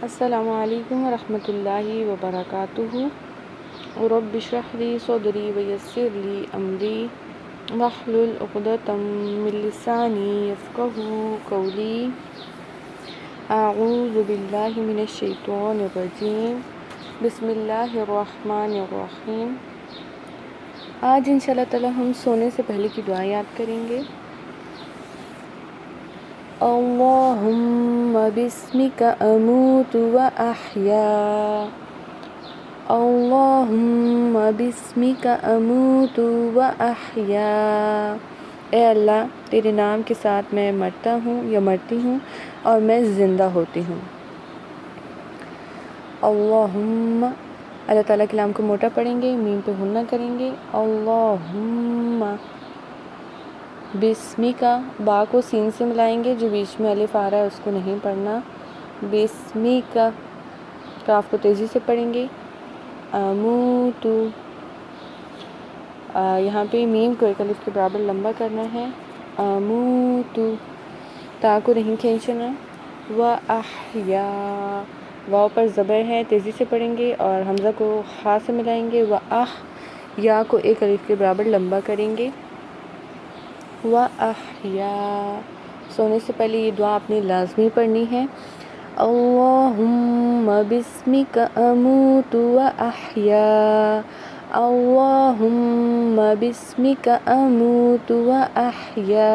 السلام علیکم ورحمۃ اللہ وبرکاتہ۔ رب اشرح لی صدری ویسر لی امری واحلل عقدۃ من لسانی یفقہوا قولی۔ اعوذ باللہ من الشیطان الرجیم، بسم اللہ الرحمن الرحیم۔ آج انشاءاللہ تعالی ہم سونے سے پہلے کی دعا یاد کریں گے۔ اللہم بسمک اموت و احیا، اللہم بسمک اموت و احیا۔ اے اللہ، تیرے نام کے ساتھ میں مرتا ہوں یا مرتی ہوں اور میں زندہ ہوتی ہوں۔ اللہم، اللہ تعالیٰ کے نام کو موٹا پڑھیں گے، میم پہ غنہ کریں گے۔ اللہم بسمکا، با کو سین سے ملائیں گے، جو بیچ میں الف آ رہا ہے اس کو نہیں پڑھنا۔ بسمکا، کاف کو تیزی سے پڑھیں گے۔ اموتو، یہاں پہ میم کو ایک الف کے برابر لمبا کرنا ہے۔ اموتو، تا کو نہیں کھینچنا۔ و احیا، واو پر زبر ہے، تیزی سے پڑھیں گے اور حمزہ کو خا سے ملائیں گے۔ و اح، یا کو ایک الف کے برابر لمبا کریں گے۔ و احیا، سونے سے پہلے یہ دعا اپنی لازمی پڑھنی ہے۔ اللہم بسمک اموت و احیا، اللہم بسمک اموت و احیا۔